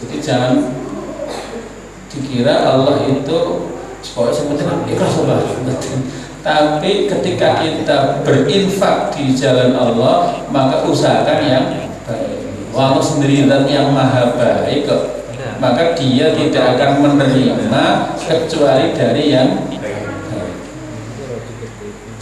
Jadi jangan dikira Allah itu pokoknya sebenarnya ikhlas Allah. Tapi ketika kita berinfak di jalan Allah, maka usahakan yang baik. Allah sendiri dan yang maha baik kok, maka dia tidak akan menerima kecuali dari yang baik.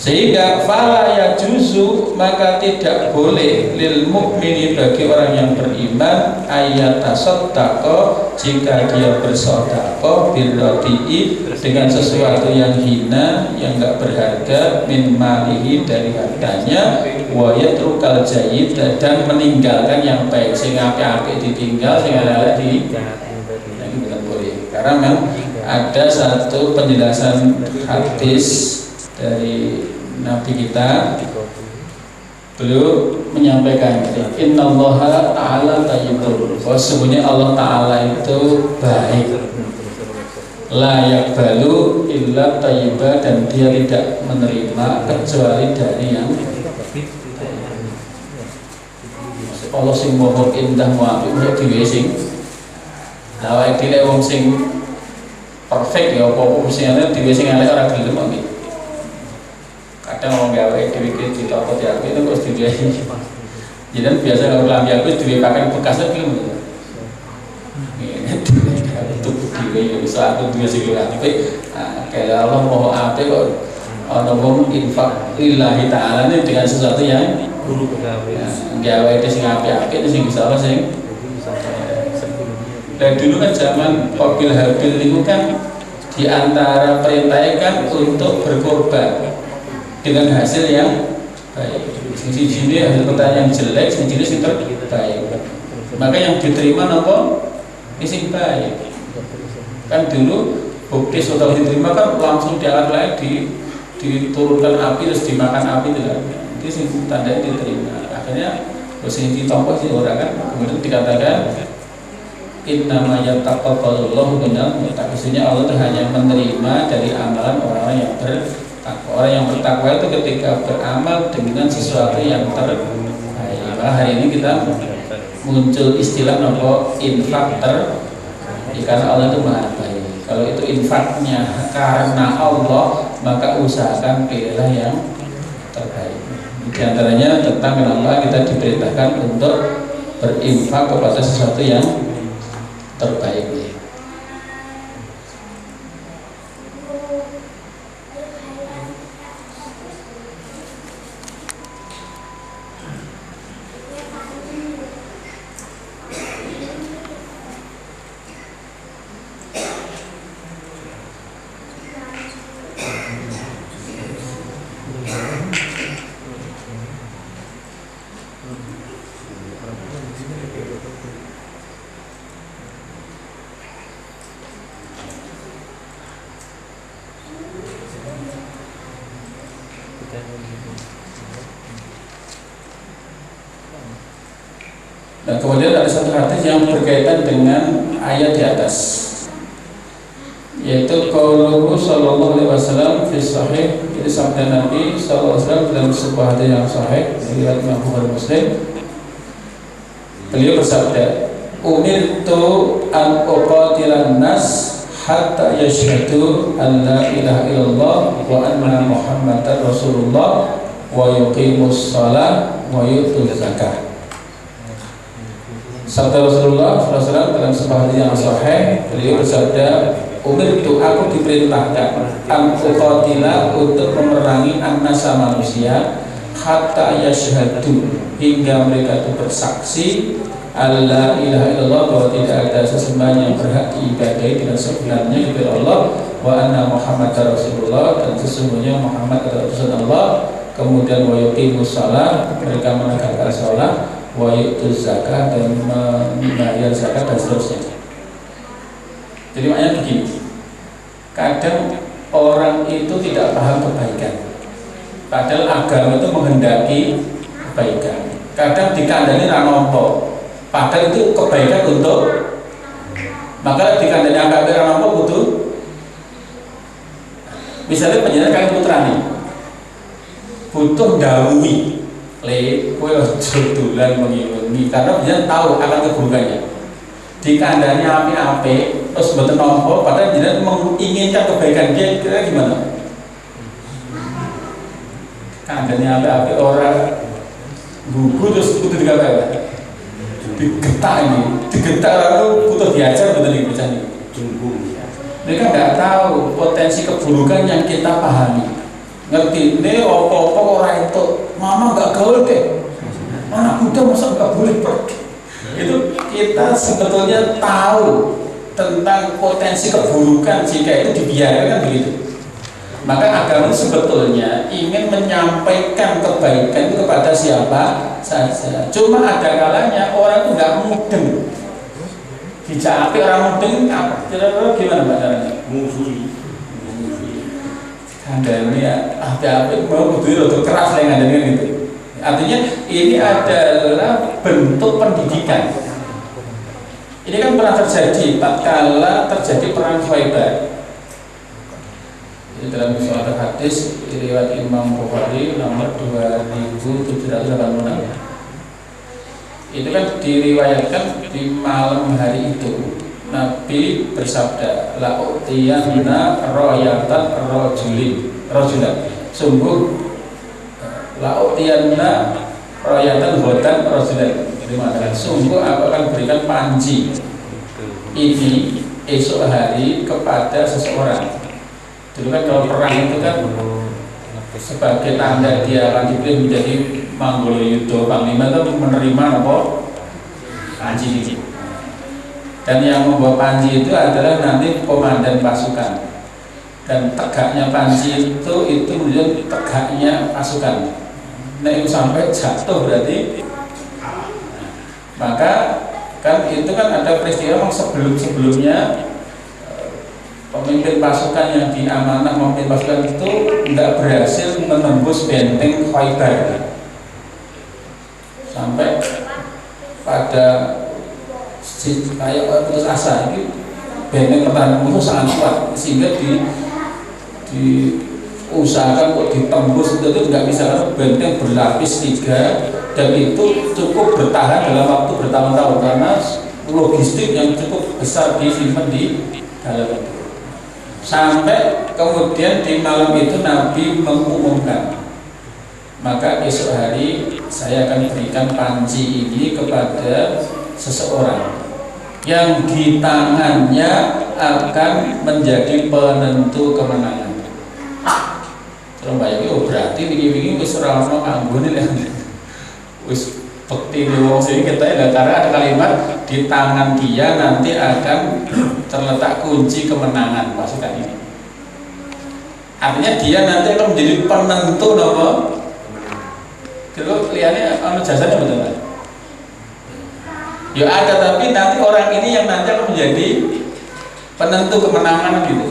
Sehingga fala yajuzu, maka tidak boleh lil mukmini, bagi orang yang beriman, ayat tasaddaqa, jika dia bersedekah birradi'i, dengan sesuatu yang hina, yang enggak berharga, min malihi, dari hartanya, wa yatrukal jayyid, dan meninggalkan yang baik. Sing apik-apik ditinggal, sing elek di tidak boleh. Karena memang ada satu penjelasan hadis dari Nabi kita, beliau menyampaikan, innallaha ta'ala tayyibun, sesungguhnya Allah Ta'ala itu baik, la yaqbalu illa tayyiba, dan dia tidak menerima kecuali dari yang Allah sing moho indah muapik dhewe sing lawak dhewe wong sing perfect ya apa-apa sing ana dhewe sing elek ora gelem kok. Kadang orang gawe dhewe iki ditoko diaku itu kok dhewe. Jadi biasa kalau lambi aku dhewe pakai bekasnya film gitu. Itu dhewe ya bisa aku dhewe sing apik. Kayak Allah mau apik kok ana wong infak lillahi ta'ala ini dengan sesuatu yang buruk gawe itu sing apik-apik sing bisa Allah sing. Dan dulu kan zaman Qabil Habil itu kan diantara perintahnya kan untuk berkorban dengan hasil yang baik. Sisi sini hasil pertanyaan yang jelek, sisi sini terbaik. Maka yang diterima nopo isi baik. Kan dulu bukti sudah diterima kan langsung diangkat lagi, diturunkan api terus dimakan api itu kan. Itu sih tandanya diterima. Akhirnya posisi ditompo sih orang kan. Kemudian dikatakan innama yataqabbalullahu minal muttaqin. Allah itu hanya menerima dari amalan orang-orang yang bertakwa. Orang yang bertakwa itu ketika beramal dengan sesuatu yang terbaik. Maka hari ini kita muncul istilah nopo infak karena Allah itu maha baik. Kalau itu infaknya karena Allah, maka usahakan pilihlah yang terbaik. Di antaranya tentang kenapa kita diperintahkan untuk berinfak kepada sesuatu yang terbaik. Dan kemudian ada satu hadis yang berkaitan dengan ayat di atas, yaitu qauluhu sallallahu alaihi wasallam fi sahih. Jadi sabda Nabi sallallahu alaihi wasallam dalam sebuah hadis yang sahih riwayat Imam Bukhari Muslim. Beliau bersabda, umirtu an uqatilan nas hatta yashhadu an la ilaha illallah wa anna muhammadar rasulullah wa yuqimus shalah wa yutuz zakah. Sabda Rasulullah SAW dalam sebuah hadis yang sahih, beliau bersabda, umirtu, aku diperintahkan an-uqatila, untuk memerangi an-nasa manusia, hatta yashhadu, hingga mereka itu bersaksi alla ilaha illallah, bahwa tidak ada sesembahan yang berhak diibadahi dengan sebenarnya kecuali Allah, wa anna muhammadar rasulullah, dan sesungguhnya Muhammad adalah Rasulullah. Kemudian wa yuqimus shalah, mereka menegakkan salat, wa yu'tuz zakat, dan membayar zakat, dan seterusnya. Jadi maknanya begini, kadang orang itu tidak paham kebaikan, padahal agama itu menghendaki kebaikan. Kadang dikandani ranompo, padahal itu kebaikan untuk, maka dikandani agama ranompo butuh. Misalnya penjelasan putra nih butuh dawuhi le kowe aja dolan mengimungi, karena dia tahu akan keburukannya. dikandani api-api terus mboten nampa padahal jenengan menginginkan kebaikan dia, kira gimana? Kandani api-api orang gugu terus kudu dikatakan digetak ini, digetak lalu butuh diajar betul nih bocah ini. Mereka nggak tahu potensi keburukan yang kita pahami. Ngerti, ini opo-opo orang itu, mama nggak gaul deh, anak muda masa nggak boleh pergi. Itu kita sebetulnya tahu tentang potensi keburukan jika itu dibiarkan begitu. Maka agama sebetulnya ingin menyampaikan kebaikan itu kepada siapa saja. Cuma ada kalanya orang itu nggak mudeng. Dijak api orang mudeng apa? Kira-kira gimana Pak caranya? Musuhi. Kandani ya api-api mau kudu rada keras lah ngandani gitu. Artinya ini adalah bentuk pendidikan. Ini kan pernah terjadi tatkala terjadi perang Khaibar. Dalam suatu hadis riwayat Imam Bukhari nomor 2786 itu kan diriwayatkan di malam hari itu Nabi bersabda la utiyanna rayatan rajulan sungguh la utiyanna rayatan hodan rajulan dimana sungguh aku akan berikan panji ini esok hari kepada seseorang. Dulu kan kalau perang itu kan sebagai tanda dia akan dipilih menjadi Manggoliyuda Panglima itu menerima apa? Panji ini. Dan yang membawa panji itu adalah nanti komandan pasukan. Dan tegaknya panji itu menunjukkan tegaknya pasukan. Nah itu sampai jatuh berarti. Maka kan itu kan ada peristiwa yang sebelumnya pemimpin pasukan yang diamanah memimpin pasukan itu tidak berhasil menembus benteng Khaibar sampai pada kayak putus asa ini benteng pertahanan musuh sangat kuat sehingga diusahakan kok ditembus itu tidak bisa karena benteng berlapis 3 dan itu cukup bertahan dalam waktu bertahun-tahun karena logistik yang cukup besar disimpan di dalam itu. Sampai kemudian di malam itu Nabi mengumumkan, maka esok hari saya akan berikan panji ini kepada seseorang yang di tangannya akan menjadi penentu kemenangan. Terus bayangin, oh berarti begini wis ora ono anggone wis bekti wong sing kita karena ada kalimat di tangan dia nanti akan terletak kunci kemenangan pasukan ini. Artinya dia nanti akan menjadi penentu apa? Kalau lihatnya anu jasanya betul kan? Ya ada, tapi nanti orang ini yang nanti akan menjadi penentu kemenangan gitu.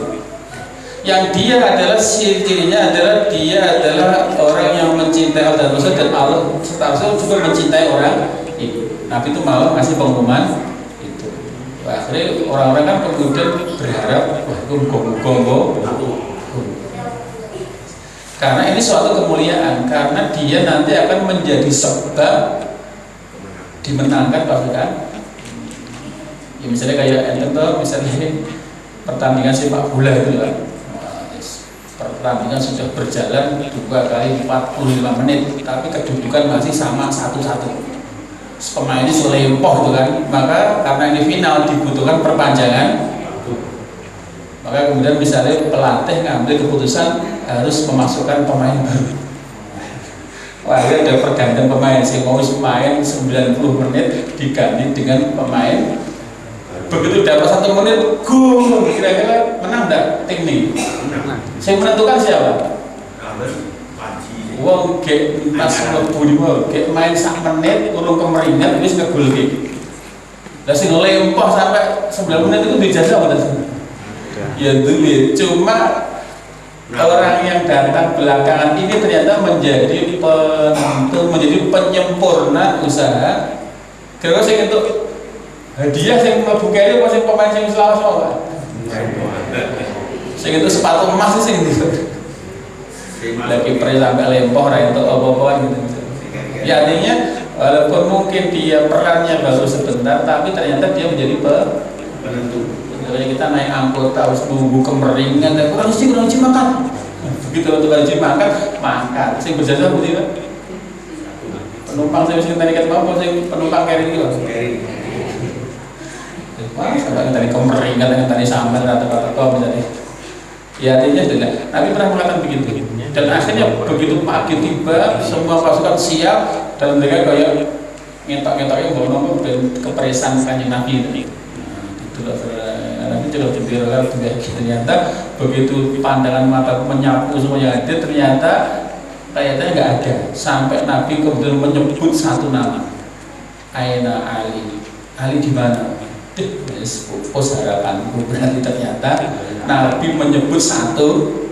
Yang dia adalah cirinya adalah dia adalah orang yang mencintai Allah dan Rasul dan Allah serta Rasul juga mencintai orang itu. Nabi itu malah ngasih pengumuman itu. Akhirnya orang-orang kan kemudian berharap wah gonggo karena ini suatu kemuliaan karena dia nanti akan menjadi sebab dimenangkan pasukan. Ya misalnya kayak enten misalnya pertandingan sepak bola itu kan. Pertandingan sudah berjalan 2 kali 45 menit tapi kedudukan masih sama 1-1. Pemain ini selempoh itu kan, maka karena ini final dibutuhkan perpanjangan. Maka kemudian misalnya pelatih ngambil keputusan harus memasukkan pemain baru. Wah, ada pergantian pemain, si mau main 90 menit diganti dengan pemain. Begitu dapat 1 menit, gol, kira-kira menang enggak tim ini? Saya menentukan siapa? Wong ke pas mlebu di bawah, ke main 1 menit, urung kemeringat, wis ngegol iki. Lah sing lempah sampai 9 menit itu dijajah apa tadi? Ya duit, cuma orang yang datang belakangan ini ternyata menjadi penentu, menjadi penyempurna usaha. Kira-kira sing entuk hadiah sing mlebu kene apa sing pemain sing selawas apa? Sing itu sepatu emas sing itu. Lagi pre sampai lempor ra entuk apa-apa gitu. Ya artinya Walaupun mungkin dia perannya baru sebentar, tapi ternyata dia menjadi penentu. Contohnya kita naik angkot harus nunggu kemeringan, dan kurang sih makan. Begitu untuk haji makan. Sing berjasa putih kan? Penumpang saya mesti tadi kata apa? Saya penumpang carry gitu. Wah, sampai tadi kemeringan dengan tadi sambar atau misalnya. Ya artinya tidak. Nabi pernah mengatakan begitu. Dan akhirnya begitu pagi tiba, semua pasukan siap dan mereka kayak ngetok-ngetoknya bawa nomor dan kepresan kanjeng Nabi itu. Itulah Nabi juga diberikan ternyata begitu pandangan mata menyapu semuanya ada, ternyata kayaknya nggak ada. Sampai Nabi kemudian menyebut satu nama, Aina Ali di mana? Pos harapanku. Berarti ternyata Nabi menyebut satu,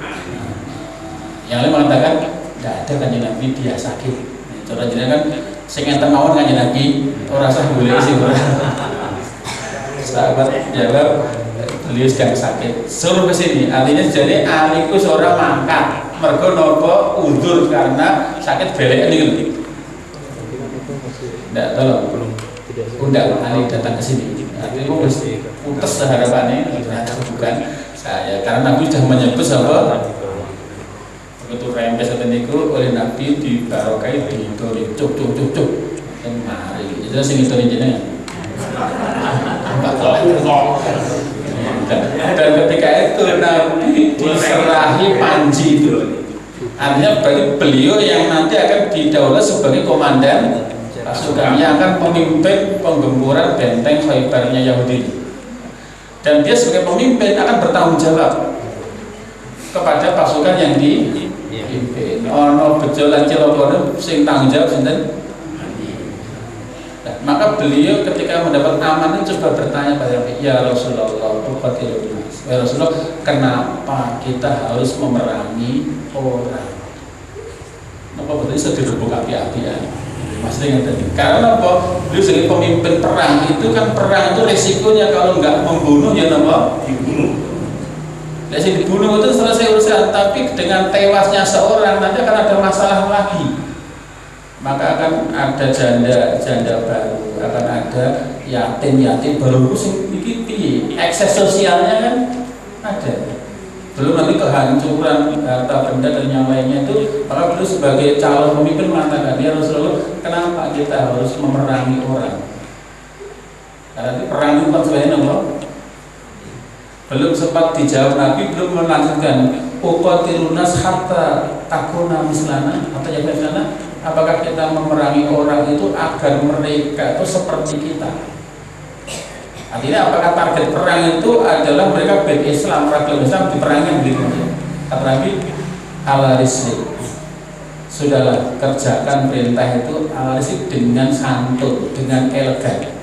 yang lain mengatakan tidak ada kanjeng Nabi, dia sakit. Cara jenengan kan sing enten mawon kanjeng Nabi ora usah boleh sih. Sahabat jawab beliau sedang sakit, suruh ke sini. Artinya jadi aliku seorang mangkat mergo nopo udur karena sakit belek niku. Tidak tolong undang Ali datang ke sini. Artinya mesti putus harapannya, ternyata bukan saya, karena Nabi sudah menyebut apa? Begitu rempes niku oleh Nabi di barokai di cuk dan mari. Itu sing itu jenengan. Dan ketika itu Nabi diserahi panji itu. Artinya beliau yang nanti akan didaulat sebagai komandan pasukannya, akan memimpin penggemburan benteng Khaybarnya Yahudi. Dan dia sebagai pemimpin akan bertanggung jawab kepada pasukan yang dipimpin. Ono bejo lan cilokone sing tanggung jawab sinten? Maka beliau ketika mendapat amanah coba bertanya pada Nabi, ya Rasulullah, ya Rasulullah, kenapa kita harus memerangi orang? Kenapa betul bisa direbuk api-apian? Maksudnya tadi, karena apa? Beliau sebagai pemimpin perang itu kan, perang itu resikonya kalau nggak membunuh ya apa? Dibunuh. Jadi dibunuh itu selesai urusan, tapi dengan tewasnya seorang nanti akan ada masalah lagi. Maka akan ada janda baru, akan ada yatim baru. Ini ekses sosialnya kan ada. Belum nanti kehancuran harta benda dan yang lainnya itu. Maka beliau sebagai calon pemimpin mengatakan, ya Rasulullah, kenapa kita harus memerangi orang? Karena perang itu kan sebenarnya apa? Belum sempat dijawab Nabi, belum melanjutkan uqatilunas hatta takuna mislana, atau yang mislana, apakah kita memerangi orang itu agar mereka itu seperti kita? Artinya apakah target perang itu adalah mereka berislam, ragil Islam diperangi gitu? Kata Nabi, ala risli, sudahlah kerjakan perintah itu ala risli dengan santun, dengan elegan.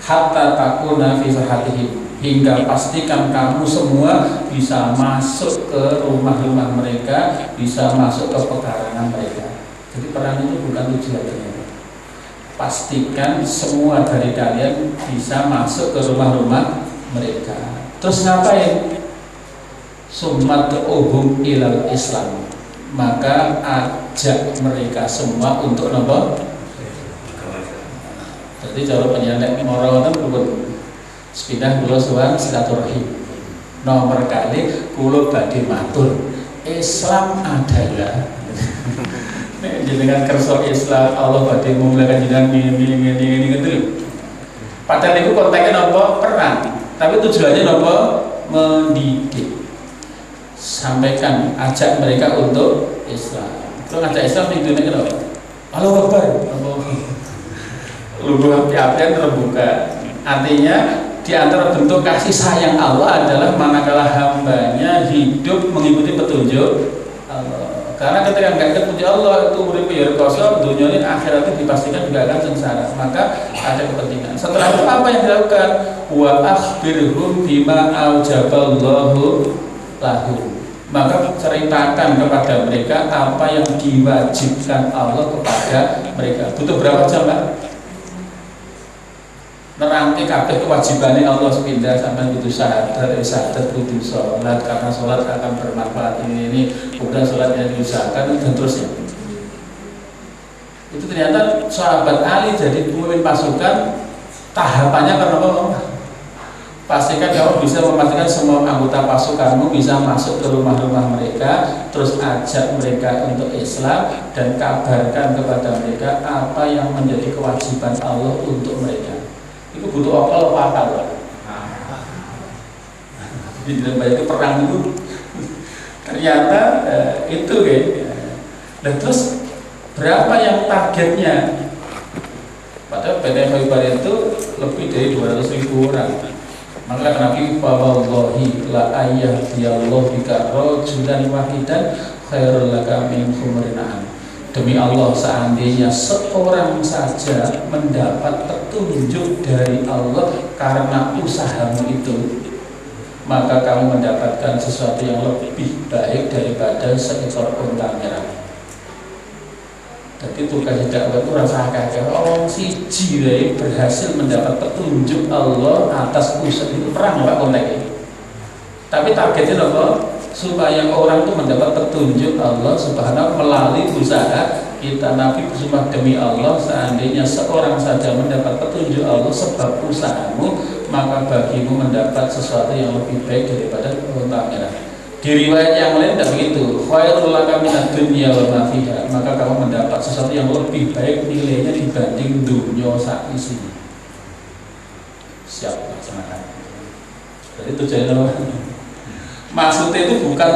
Hatta takuna fi sahatihim, hingga pastikan kamu semua bisa masuk ke rumah-rumah mereka, bisa masuk ke pekarangan mereka. Jadi perang itu bukan tujuannya. Pastikan semua dari kalian bisa masuk ke rumah-rumah mereka. Terus ngapain? Summad'uhum ilal Islam, maka ajak mereka semua untuk nopo. Jadi cara penyandang morawatan kubur sepindah kula sowan silaturahim. Nomor kali kula badhe matur, Islam adalah nek jenengan kersa Islam, Allah badhe memulakan jenengan ngene gitu. Padahal itu konteksnya napa? Perang. Tapi tujuannya napa? Mendidik. Sampaikan, ajak mereka untuk Islam. Kalau ngajak Islam di dunia kenapa? Allahu Akbar. Lugu api-apian terbuka. Artinya di antara bentuk kasih sayang Allah adalah manakala hambanya hidup mengikuti petunjuk Allah. Karena ketika nggak petunjuk Allah itu urip ya rekoso, dunia ini akhiratnya dipastikan juga akan sengsara. Maka ada kepentingan. Setelah itu apa yang dilakukan? Wa akhbirhum bima aujaballahu lahum. Maka ceritakan kepada mereka apa yang diwajibkan Allah kepada mereka. Butuh berapa jam, Pak? Neranti kabeh kewajibannya Allah sepindah sampai butuh syahadat butuh sholat, karena sholat akan bermanfaat ini kemudian sholat yang diusahakan dan terusnya. Itu ternyata sahabat Ali jadi pemimpin pasukan. Tahapannya karena apa? Pastikan kamu bisa memastikan semua anggota pasukanmu bisa masuk ke rumah-rumah mereka, terus ajak mereka untuk Islam dan kabarkan kepada mereka apa yang menjadi kewajiban Allah untuk mereka. Itu butuh akal. Jadi dalam banyak perang itu ternyata itu kan. Dan terus berapa yang targetnya? Padahal PT Khaybar itu lebih dari 200.000 orang. Maka Nabi wallahi la ayyadiyallahu bika rajulan wahidan khairul laka min humurin na'am. Demi Allah, seandainya seorang saja mendapat petunjuk dari Allah karena usahamu itu, maka kamu mendapatkan sesuatu yang lebih baik daripada seekor unta merah. Jadi tugas dakwah itu rasa kakek orang siji berhasil mendapat petunjuk Allah atas usaha itu perang Pak konteks. Tapi targetnya apa? Supaya orang itu mendapat petunjuk Allah Subhanahu melalui usaha kita. Nabi bersumpah demi Allah, seandainya seorang saja mendapat petunjuk Allah sebab usahamu, maka bagimu mendapat sesuatu yang lebih baik daripada unta merah. Di riwayat yang lain tidak begitu. Khairul laka minad dunya wa ma fiha, maka kamu mendapat sesuatu yang lebih baik nilainya dibanding dunia sak isinya. Siap laksanakan. Jadi tujuannya apa? Maksudnya itu bukan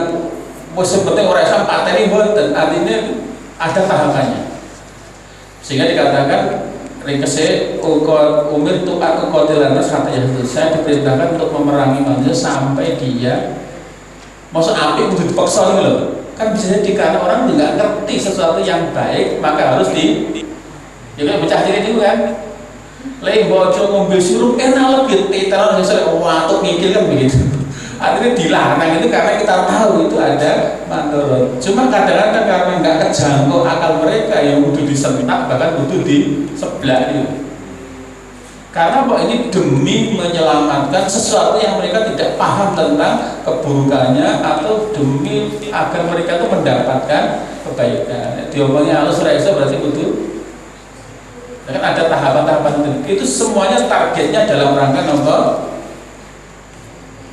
seperti orang Islam pateni boten, artinya ada tahapannya. Sehingga dikatakan ringkese umir tu aku qatilan nas kata Yesus, saya diperintahkan untuk memerangi manusia sampai dia maksud api itu dipaksa gitu loh. Kan bisa jadi karena orang nggak ngerti sesuatu yang baik, maka harus ya kan pecah diri itu kan. Lain bocor mobil sirup enak lebih teteran misalnya waktu mikir kan begitu. Artinya dilarang itu karena kita tahu itu ada mandorot. Cuma kadang-kadang karena nggak kejangkau akal mereka yang butuh disentak, bahkan butuh di sebelah itu. Karena apa? Ini demi menyelamatkan sesuatu yang mereka tidak paham tentang keburukannya, atau demi agar mereka itu mendapatkan kebaikan. Diomongnya halus raisa berarti butuh. Kan ada tahapan-tahapan itu semuanya targetnya dalam rangka apa?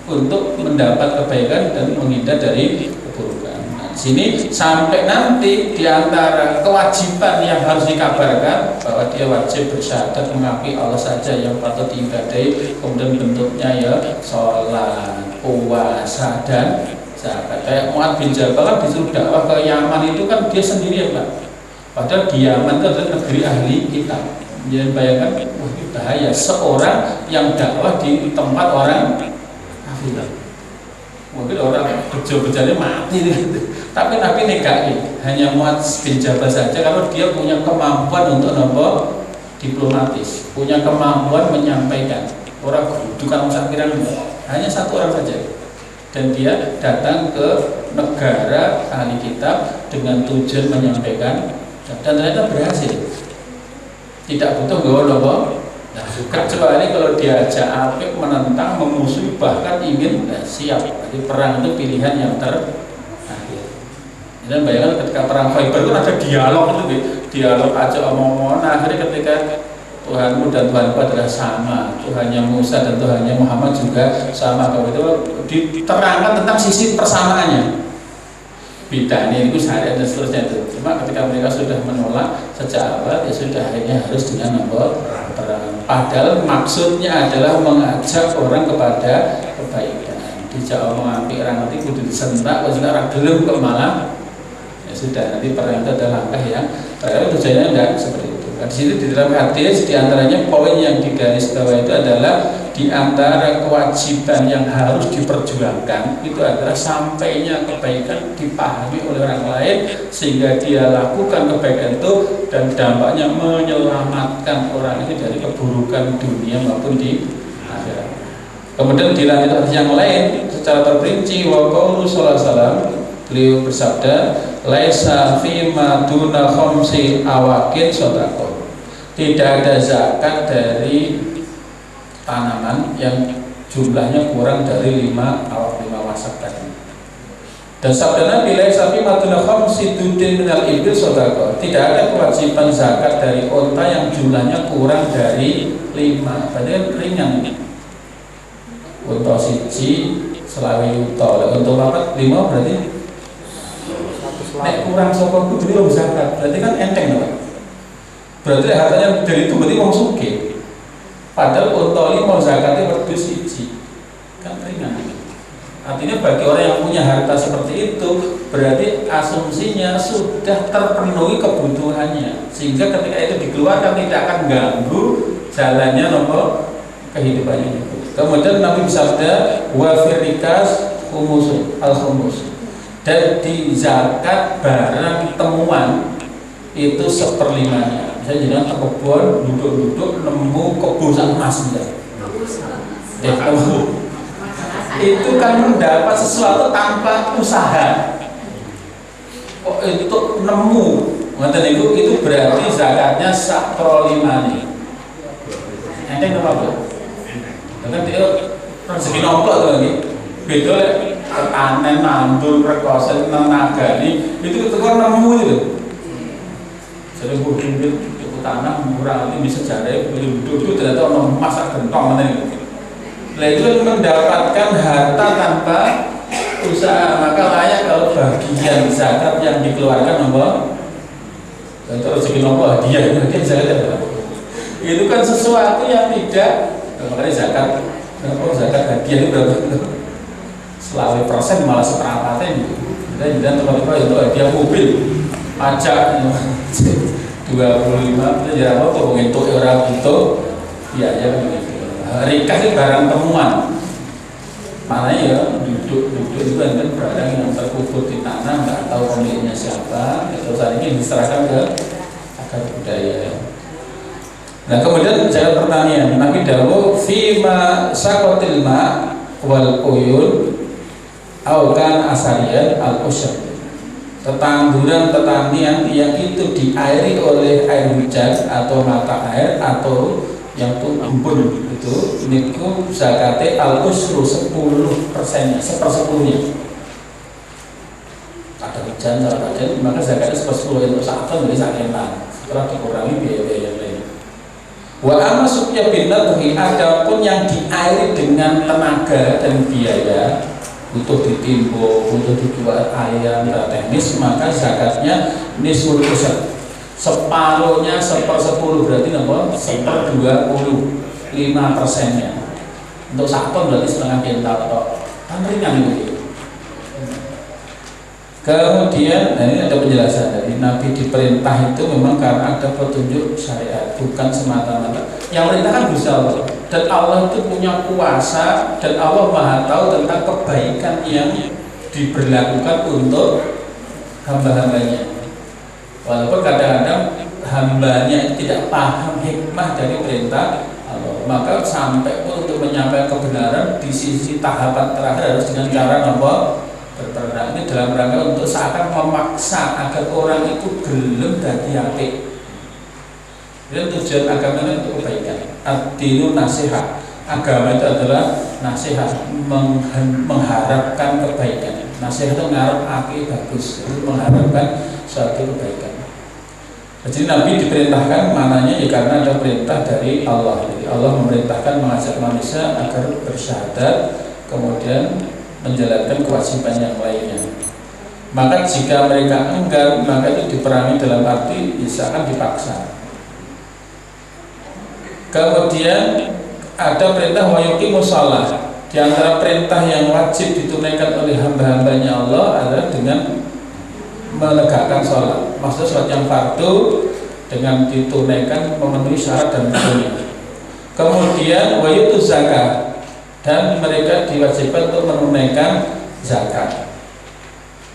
Untuk mendapat kebaikan dan menghindar dari keburukan. Sini sampai nanti diantara kewajiban yang harus dikabarkan bahwa dia wajib bersyahadat mengakui Allah saja yang patut diibadahi, kemudian bentuknya ya sholat, puasa dan zakat. Kayak Mu'adz bin Jabal kan disuruh dakwah ke Yaman itu kan dia sendirian Pak. Padahal di Yaman itu adalah negeri ahli kitab. Jangan bayangkan, wah ini bahaya seorang yang dakwah di tempat orang kafir. Mungkin orang bejo-bejonya mati gitu. Tapi Nabi negain, hanya Mu'adz bin Jabal saja kalau dia punya kemampuan untuk diplomatis, punya kemampuan menyampaikan. Orang tukang sakiran hanya satu orang saja, dan dia datang ke negara ahli kitab dengan tujuan menyampaikan, dan ternyata berhasil. Tidak butuh gawa Nah, kecuali kalau diajak apik menentang, memusuhi, bahkan ingin siap. Jadi perang itu pilihan yang terakhir. Dan bayangkan ketika perang Khaybar itu ada dialog itu, dialog aja omong-omongan. Akhirnya ketika Tuhanmu dan Tuhanku adalah sama, Tuhannya Musa dan Tuhannya Muhammad juga sama, kalau itu diterangkan tentang sisi persamaannya. Bedanya itu syariat dan seterusnya itu. Cuma ketika mereka sudah menolak sejak awal, ya sudah akhirnya harus dengan perang. Padahal maksudnya adalah mengajak orang kepada kebaikan. Dijak omong apik orang nanti kudu disentak, kalau sekarang belum kok malah ya sudah, nanti perang itu adalah langkah yang padahal tujuannya enggak seperti itu. Nah, di sini di dalam hadis diantaranya poin yang digaris bawah itu adalah diantara kewajiban yang harus diperjuangkan itu adalah sampainya kebaikan dipahami oleh orang lain sehingga dia lakukan kebaikan itu dan dampaknya menyelamatkan orang itu dari keburukan dunia maupun di akhirat. Kemudian di lanjut hadis yang lain secara terperinci wa qaulu sallallahu alaihi wasallam, beliau bersabda, laisa fi ma duna khamsi awakin shadaqah. Tidak ada zakat dari tanaman yang jumlahnya kurang dari 5 wasak tadi. Dan sabda Nabi laisa fi matuna khamsi tudin minal ibil sedekah. Tidak ada kewajiban zakat dari unta yang jumlahnya kurang dari 5. Berarti kan ringan. Unta siji selawe yuta. Unta papat 5 berarti nek kurang saka kudu wong zakat. Berarti kan enteng to. Berarti hartanya dari itu berarti wong sugih. Padahal unta 5 zakatnya wedhus siji. Kan ringan. Artinya bagi orang yang punya harta seperti itu berarti asumsinya sudah terpenuhi kebutuhannya, sehingga ketika itu dikeluarkan tidak akan ganggu jalannya nomor kehidupannya. Kemudian Nabi bersabda wa firrikas khumusun al-khumus, dan di zakat barang temuan itu 1/5-nya. Misalnya jangan ke kebun duduk-duduk nemu kebun emas itu kan mendapat sesuatu tanpa usaha. Kok itu nemu, itu berarti zakatnya 1/5. Enteng apa bu? Dengan dia rezeki nomplok tuh lagi. Beda panen, nandur, rekosen, menagani itu ketika nemu itu. Jadi bukan itu tanah murah ini bisa jadi duduk ternyata orang masak gentong mana itu. Nah itu mendapatkan harta tanpa usaha, maka layak kalau bagian zakat yang dikeluarkan nomor contoh rezeki nomor hadiah itu zakat apa? Itu kan sesuatu yang tidak, makanya zakat hadiah itu berapa? Selawe persen malah seperempatnya gitu. Kita jangan teman-teman itu hadiah mobil pajak 25 itu jadi apa? Kok untuk orang itu ya begitu. Rikah itu barang temuan, mana ya duduk itu kan barang yang terkubur di tanah, nggak tahu pemiliknya siapa, terus hari ini diserahkan ke akar budaya. Nah kemudian jalan pertanian, Nabi dawuh fima sakotil ma wal uyun aukan asarian al usyad. Tetanduran pertanian yang itu diairi oleh air hujan atau mata air atau yang tuh embun itu niku zakate al usru 10%-nya, 1/10-nya. Ada hujan, maka zakatnya 1/10 untuk satu dari saketan. Setelah dikurangi biaya-biaya yang lain. Wa amma suqya bin nadhi, adapun yang diairi dengan tenaga dan biaya, butuh ditimbun, butuh dibuat air dan teknis, maka zakatnya nisful usr. Separuhnya 1/10 berarti nomor 1/20, 5%-nya. Untuk 1 ton berarti setengah kintal tok. Kan ringan itu. Kemudian, nah ini ada penjelasan dari Nabi diperintah itu memang karena ada petunjuk syariat, bukan semata-mata. Yang perintah kan Gusti Allah, dan Allah itu punya kuasa dan Allah Maha tahu tentang kebaikan yang diberlakukan untuk hamba-hambanya. Walaupun kadang-kadang hambanya tidak paham hikmah dari perintah Allah, maka sampai pun untuk menyampaikan kebenaran di sisi tahapan terakhir harus dengan cara berperan. Ini dalam rangka untuk seakan memaksa agar orang itu gelem dadi apik. Dan tujuan agama itu untuk kebaikan. Ad-dinu nasihat. Agama itu adalah nasihat, mengharapkan kebaikan. Nasihat itu ngarep apik bagus, itu mengharapkan suatu kebaikan. Jadi Nabi diperintahkan mananya ya karena ada perintah dari Allah. Jadi Allah memerintahkan mengajak manusia agar bersyahadat, kemudian menjalankan kewajiban yang lainnya. Maka jika mereka enggan, maka itu diperangi dalam arti misalkan dipaksa. Kemudian ada perintah wa yuqimus shalah. Di antara perintah yang wajib ditunaikan oleh hamba-hambanya Allah adalah dengan menegakkan sholat. Maksudnya sholat yang fardu dengan ditunaikan memenuhi syarat dan rukunnya. Kemudian wayutu zakat, dan mereka diwajibkan untuk menunaikan zakat,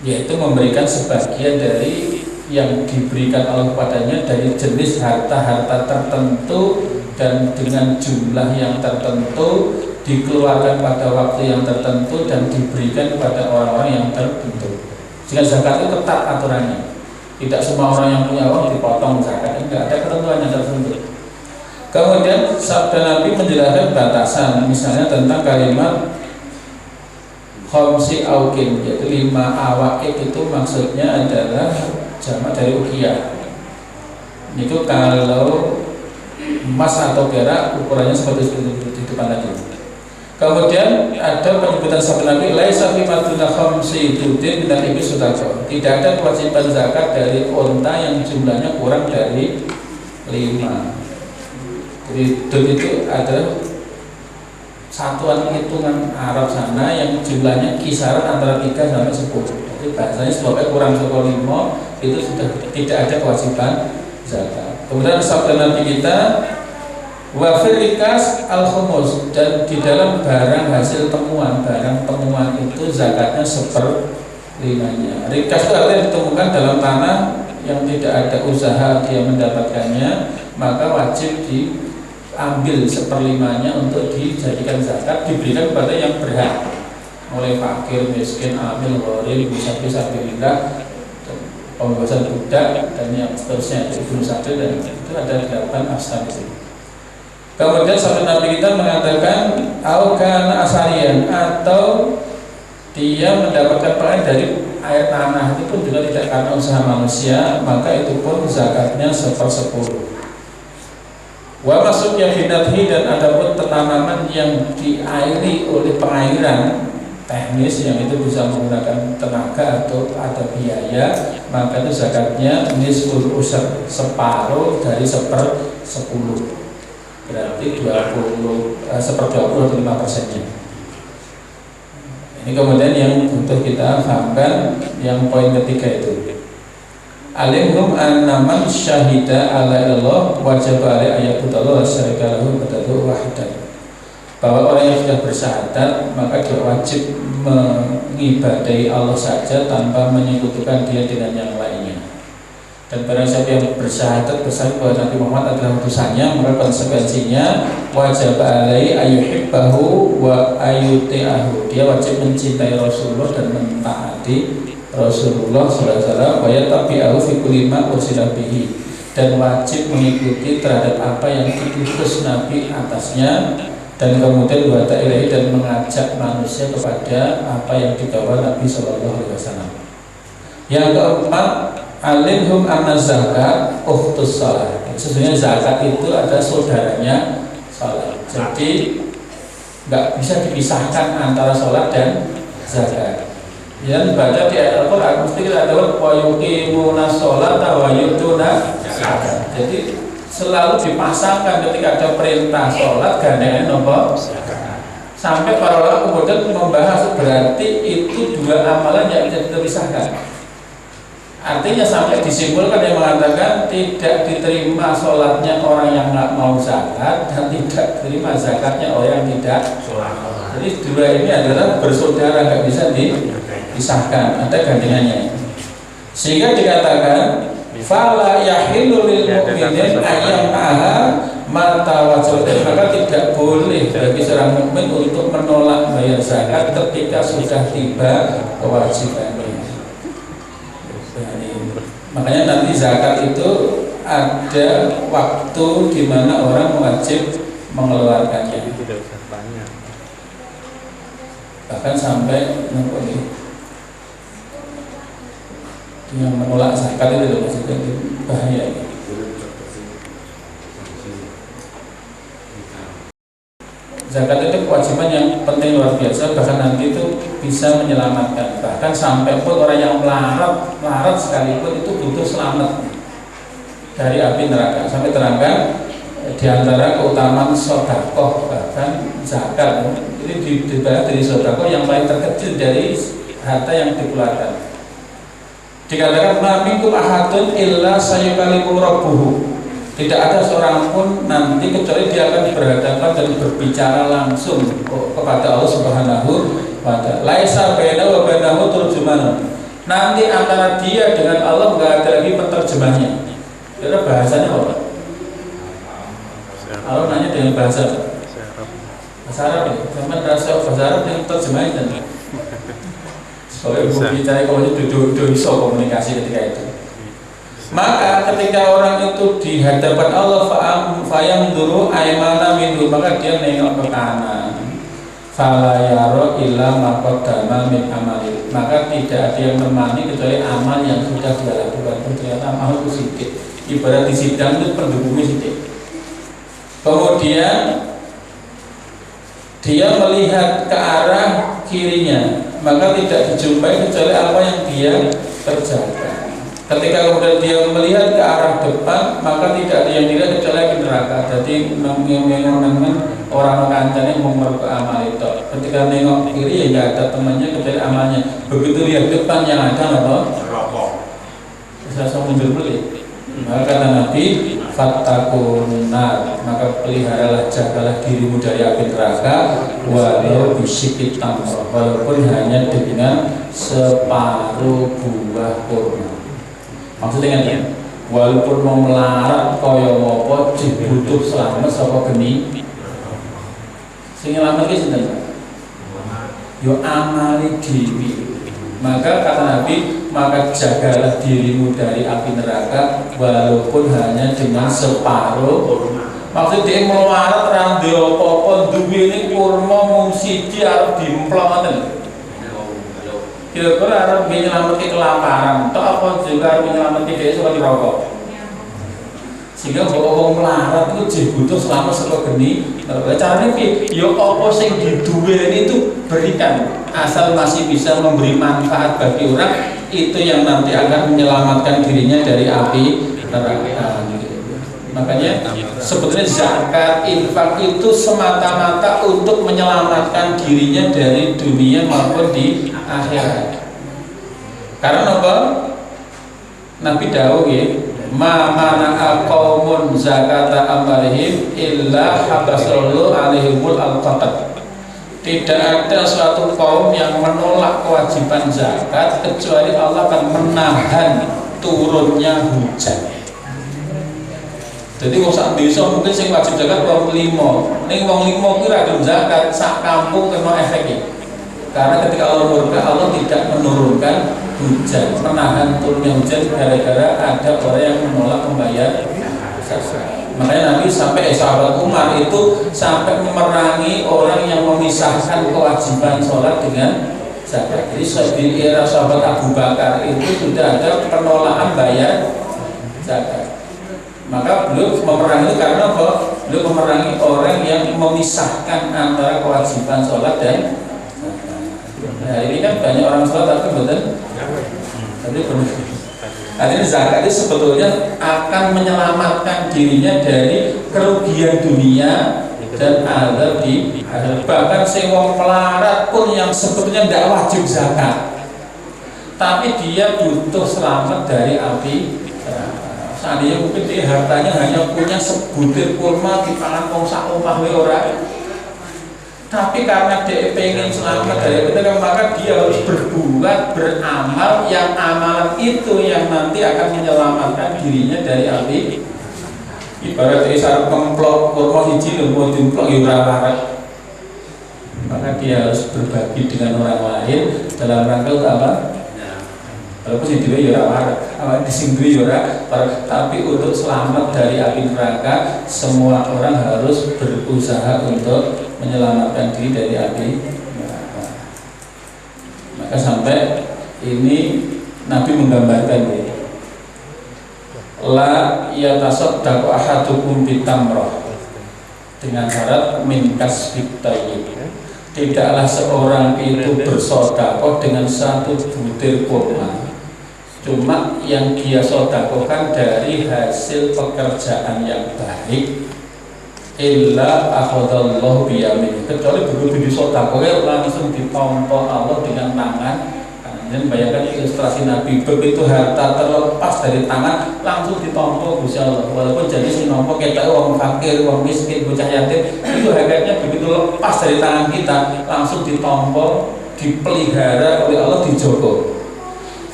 yaitu memberikan sebagian dari yang diberikan Allah padanya dari jenis harta-harta tertentu dan dengan jumlah yang tertentu, dikeluarkan pada waktu yang tertentu dan diberikan kepada orang-orang yang tertentu. Jika zakat itu ketat aturannya, tidak semua orang yang punya uang dipotong zakat, tidak ada ketentuan yang tertentu. Kemudian sabda Nabi menjelaskan batasan, misalnya tentang kalimat khamsi aukin, yaitu 5 awaqit itu maksudnya adalah jamak dari uqiyah. Itu kalau emas atau perak ukurannya seperti itu di depan tadi. Kemudian ada penyebutan sabda Nabi, laisa fi maduna khamsi tudin dan ibi sudaqah. Tidak ada kewajiban zakat dari unta yang jumlahnya kurang dari 5. Jadi dud itu adalah satuan hitungan Arab sana yang jumlahnya kisaran antara 3 sampai 10. Jadi bahasanya sebabnya kurang dari 5 itu sudah tidak ada kewajiban zakat. Kemudian sabda Nabi kita, wa fil rikas al khumus, dan di dalam barang hasil temuan, barang temuan itu zakatnya 1/5-nya. Rikas itu artinya ditemukan dalam tanah yang tidak ada usaha dia mendapatkannya, maka wajib diambil 1/5-nya untuk dijadikan zakat, diberikan kepada yang berhak, mulai fakir, miskin, amil, gharim, musafir, pindah, pembebasan budak dan yang seterusnya, itu Ibnu Sabil, dan itu ada 8 asal itu. Kemudian sabda Nabi kita mengatakan aukan asarian, atau dia mendapatkan panen dari air tanah, itu pun juga tidak karena usaha manusia, maka itu pun zakatnya 1/10. Wa maksudnya binathi, dan adapun tanaman yang diairi oleh pengairan teknis yang itu bisa menggunakan tenaga atau ada biaya, maka itu zakatnya nisful usr, separuh dari 1/10, berarti 1/20 Ini kemudian yang butuh kita pahamkan, yang poin ketiga itu, alimhum annaman syahida ala Allah wajib alai ayatullah syarika lahu batatu wahidan, bahwa orang yang sudah bersyahadat maka dia wajib mengibadahi Allah saja tanpa menyekutukan dia dengan yang lainnya. Dan barang siapa yang bersyahadat bahwa Nabi Muhammad adalah utusannya, maka konsekuensinya wajib alaihi ayyuhibbahu wa ayyuti'ahu, dia wajib mencintai Rasulullah dan mentaati Rasulullah SAW, wa yatabi'ahu fi kulli ma ursila bihi, dan wajib mengikuti terhadap apa yang diutus Nabi atasnya, dan kemudian wa ta'ilai, dan mengajak manusia kepada apa yang dibawa Nabi SAW. Yang keempat, alimhum anna zakat ukhtus shalah. Sesungguhnya zakat itu ada saudaranya salat. Jadi nggak bisa dipisahkan antara sholat dan zakat. Yang baca di ayat Al-Quran mesti kita tahu wa yuqimuna sholata wa yutuna zakat. Jadi selalu dipasangkan ketika ada perintah sholat gandengan nomor zakat. Sampai para ulama kemudian membahas berarti itu 2 amalan yang bisa dipisahkan. Artinya sampai disimpulkan yang mengatakan tidak diterima sholatnya orang yang nggak mau zakat, dan tidak diterima zakatnya orang yang tidak sholat. Jadi 2 ini adalah bersaudara, nggak bisa dipisahkan, ada gandengannya. Sehingga dikatakan fala yahilu lil mu'minin ayyam taha mata wajib, maka tidak boleh bagi seorang mukmin untuk menolak bayar zakat ketika sudah tiba kewajibannya. Makanya nanti zakat itu ada waktu di mana orang wajib mengeluarkannya. Bahkan sampai yang menolak zakat itu maksudnya bahaya. Zakat itu kewajiban yang penting luar biasa, bahkan nanti itu bisa menyelamatkan. Bahkan sampai pun orang yang melarat sekalipun itu butuh selamat dari api neraka. Sampai terangkan di antara keutamaan sedekah, bahkan zakat ini dibayar dari sedekah yang paling terkecil dari harta yang dikeluarkan. Dikatakan ma minkum ahadun illa sayukallimu rabbuhu, tidak ada seorang pun nanti kecuali dia akan berhadapan dan berbicara langsung kepada Allah Subhanahu wa ta'ala. Laisa bainahu wa bainahu turjuman. Nanti antara dia dengan Allah enggak ada lagi penerjemahnya. Kira bahasanya apa? Allah nanya dengan bahasa Arab ya. Zaman rasa bahasa Arab dengan terjemahnya. Soalnya berbicara kalau duduk iso komunikasi ketika itu. Maka ketika orang itu di hadapan Allah fayam duru aymana minhu, maka dia nengok ke kanan. fala yaro illa ma qaddama min amali, maka tidak ada yang menemani kecuali amal yang sudah dia lakukan. Ternyata amal itu sedikit, ibarat di sidang itu pendukungnya sedikit. Kemudian dia melihat ke arah kirinya, maka tidak dijumpai kecuali apa yang dia kerjakan. Ketika kemudian dia melihat ke arah depan, maka tidak ada yang dilihat kecuali neraka. Jadi nengok orang kancane mau ke amal itu. Ketika nengok kiri ya nggak ada temannya kecuali amalnya. Begitu lihat depan yang ada apa? Neraka. Saya mundur beli. Maka kata Nabi, fattakun nar, maka peliharalah, jagalah dirimu dari api neraka, walau bisyikit tamr, walaupun hanya dengan separuh buah kurma. Maksudnya kan, walaupun mau melarat kaya apa dibutuh selamat saka geni. Sing nyelamet ki sinten? Yo amali dhewe. Maka kata Nabi, maka jagalah dirimu dari api neraka walaupun hanya dengan separuh. Maksud dia melarat ra ndek apa-apa, duwene kurma mung siji arep dimplok ngoten. Kira-kira arep menyelamatkan kelaparan, atau apa juga arep menyelamatkan dia saka neraka. Sehingga wong melarat itu butuh selama saka geni. Carane piye? Ya apa sing diduweni itu berikan, asal masih bisa memberi manfaat bagi orang, itu yang nanti akan menyelamatkan dirinya dari api neraka. Makanya sebetulnya zakat, infak itu semata-mata untuk menyelamatkan dirinya dari dunia maupun di akhirat. Karena apa? Nabi dawuh ya, ma mana'a qaumun zakata amwalihim illa habasallahu alaihimul alqatat. Tidak ada suatu kaum yang menolak kewajiban zakat kecuali Allah akan menahan turunnya hujan. Jadi wong sak desa mungkin sing wajib zakat wong 5. Ning wong 5 ki ra gelem zakat, sak kampung kena efeknya. Karena ketika Allah murka, Allah tidak menurunkan hujan, menahan turunnya hujan gara-gara ada orang yang menolak membayar zakat. Makanya Nabi sampai sahabat Umar itu sampai memerangi orang yang memisahkan kewajiban sholat dengan zakat. Jadi di era sahabat Abu Bakar itu sudah ada penolakan bayar zakat. Maka beliau memerangi itu karena apa? Beliau memerangi orang yang memisahkan antara kewajiban sholat dan zakat. Nah ini kan banyak orang sholat tapi betul. Tapi benar. Artinya zakat itu sebetulnya akan menyelamatkan dirinya dari kerugian dunia dan azab di akhirat. Bahkan wong melarat pun yang sebetulnya tidak wajib zakat, tapi dia butuh selamat dari api. Seandainya mungkin dia hartanya hanya punya sebutir kurma dipangan wong sak omah wae ora. Tapi karena dia pengen selamat dari itu, maka dia harus berbuat, beramal yang amalan itu yang nanti akan menyelamatkan dirinya dari api. Ibarat saat kemplok kurma hiji lho mau dimplok ya ora larat. Maka dia harus berbagi dengan orang lain dalam rangka apa? Walaupun sing dhewe ya ora warak, awake sing duwe ya ora, tapi untuk selamat dari api neraka semua orang harus berusaha untuk menyelamatkan diri dari api neraka. Maka sampai ini Nabi menggambarkan ini, la yatasaddaqu ahadukum bitamrah, dengan syarat min kasbit thayyib. Tidaklah seorang itu bersedekah dengan satu butir kurma, cuma yang dia sedekahkan dari hasil pekerjaan yang baik, illa akhadallahu biyamin, kecuali begitu disedekahkan langsung ditompo Allah dengan tangan. Dan bayangkan ilustrasi Nabi, begitu harta terlepas dari tangan langsung ditompo Gusti Allah. Walaupun jadi si nompo kita orang fakir, orang miskin, bocah yatim, itu harganya begitu lepas dari tangan kita langsung ditompo, dipelihara oleh Allah, dijogo.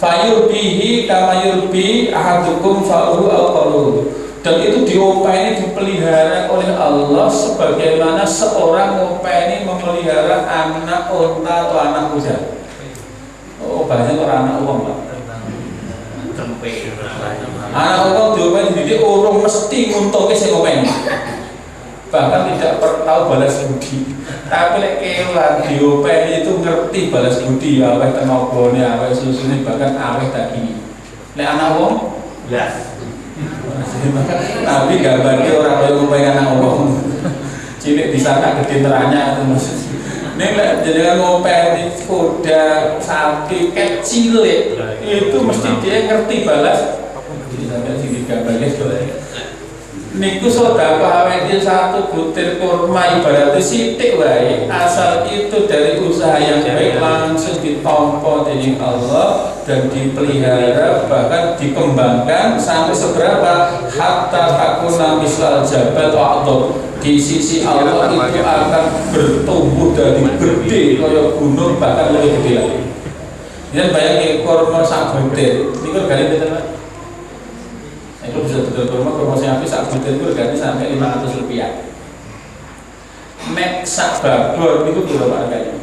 Fayurbihi kama yurbi ahadukum fa'uhu al-qalu, dan itu diompaini, dipelihara oleh Allah sebagaimana seorang ngompaini memelihara anak unta atau anak kuda. Oh, bahasanya orang anak uang Pak. Anak uang diompaini, jadi orang mesti nguntuknya saya ngompaini. bahkan tidak tahu balas budi. Tapi lek kewan diopeni itu ngerti balas budi, aweh tenagane, aweh susune, bahkan aweh daging. Lek anak wong blas. Tapi gambarnya orang kaya ngopeni anak wong. Cilik di sana gede teranya itu Mas. Nek lek jenengan ngopeni kuda, sapi kecil itu mesti dia ngerti balas. Sampai sini gambarnya niku sedekah awake dhewe satu butir kurma ibaratnya sithik wae, asal itu dari usaha yang baik langsung ditampa dening Allah dan dipelihara, bahkan dikembangkan sampai seberapa hatta takuna misal jabal wa'dhab. Di sisi Allah itu akan bertumbuh dari gede kaya gunung, bahkan lebih gede lagi. Dan bayangin kurma sak butir niku regane pinten, Pak? Itu bisa betul kurma sing apik sak butir itu regane sampai 500 rupiah. Nek sak babor itu piro Pak harganya?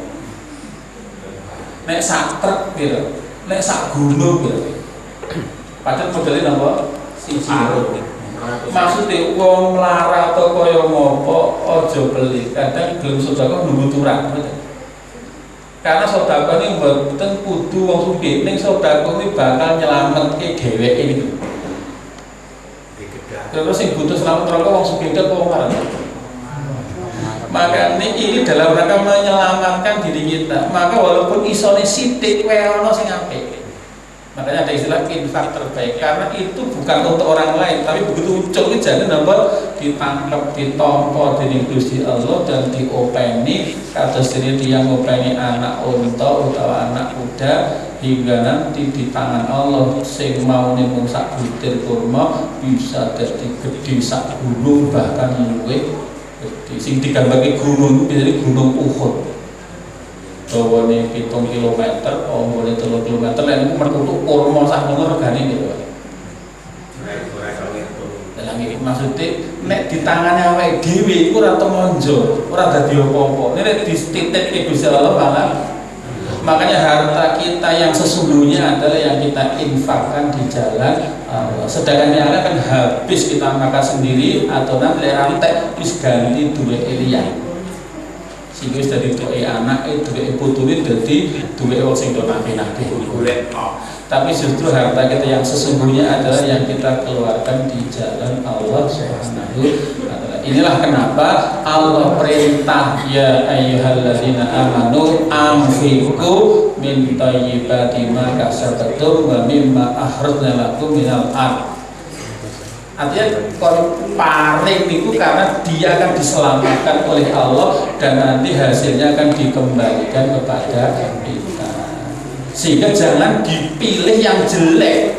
Nek sak truk piro? Nek sak gunung piro? Padahal modelnya napa? Siji loro. Maksudnya wong melarat atau kaya ngopo aja beli. Kadang gelem sedekah nunggu turah. Karena sedekah ini mboten kudu wong sugih, ning sedekah ini bakal nyelametke dheweke niku. Terus yang butuh selamat rokok wong sugih itu wong marah. Maka ini dalam rangka menyelamatkan diri kita. Maka walaupun isone sithik wae ana sing apik. Makanya ada istilah infak terbaik, karena itu bukan untuk orang lain, tapi begitu ucul jangan nampak ditangkap, ditompo dening Gusti Allah dan diopeni kados dene tiyang ngopeni anak unta utawa anak kuda hingga nanti di tangan Allah sing maune mung sak butir kurma bisa dadi gedhe sak gunung, bahkan luwih gedhe. Sing digambake gunung biasane gunung Uhud. Dawane 7 kilometer, omone 3 kilometer, lek merkutuk kurma sak ngono regane piro? Dalam iki maksudnya nek di tangannya awake dhewe iku ora temonjo, ora dadi apa-apa. Nek dititipke Gusti Allah malah. Makanya harta kita yang sesungguhnya adalah yang kita infakkan di jalan Allah. Sedangkan yang lain kan habis kita makan sendiri atau nanti rantai wis ganti duwe liyan. Sehingga dari duwe anak duwe putune dadi duwe wong sing do nake-nake. Tapi justru harta kita yang sesungguhnya adalah yang kita keluarkan di jalan Allah Subhanahu wa taala. Inilah kenapa Allah perintah ya ayyuhalladzina amanu anfiqu min thayyibati ma kasabtum wa mimma akhrajna lakum minal ardh. Artinya paring itu karena dia akan diselamatkan oleh Allah dan nanti hasilnya akan dikembalikan kepada kita. Sehingga jangan dipilih yang jelek.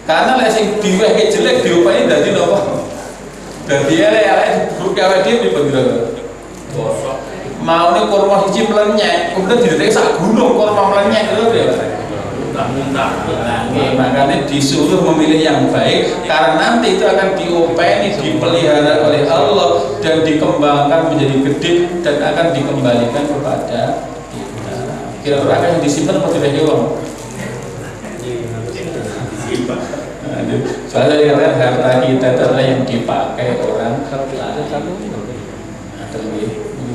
Karena lek sing diwehe jelek diupani dadi napa? Dadi elek buruk awake dhewe pira-pira. Maune kurma siji melenyek, kemudian didetek sak gunung kurma melenyek lho ya. Makanya disuruh memilih yang baik karena nanti itu akan diopeni, dipelihara oleh Allah dan dikembangkan menjadi gede dan akan dikembalikan kepada kita. Kira-kira akan disimpan apa tidak uang? Soalnya karena harta kita itu adalah yang dipakai orang lain.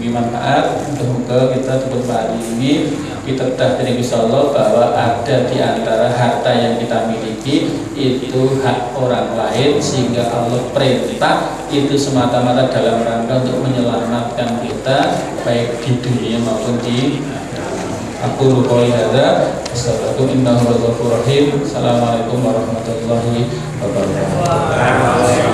Manfaat untuk kita tutup hari ini kita sudah dari Allah bahwa ada di antara harta yang kita miliki itu hak orang lain, sehingga Allah perintah itu semata-mata dalam rangka untuk menyelamatkan kita baik di dunia maupun di aku qouli hadza astaghfirullaha innahu ghafurur rahim. Assalamualaikum warahmatullahi wabarakatuh.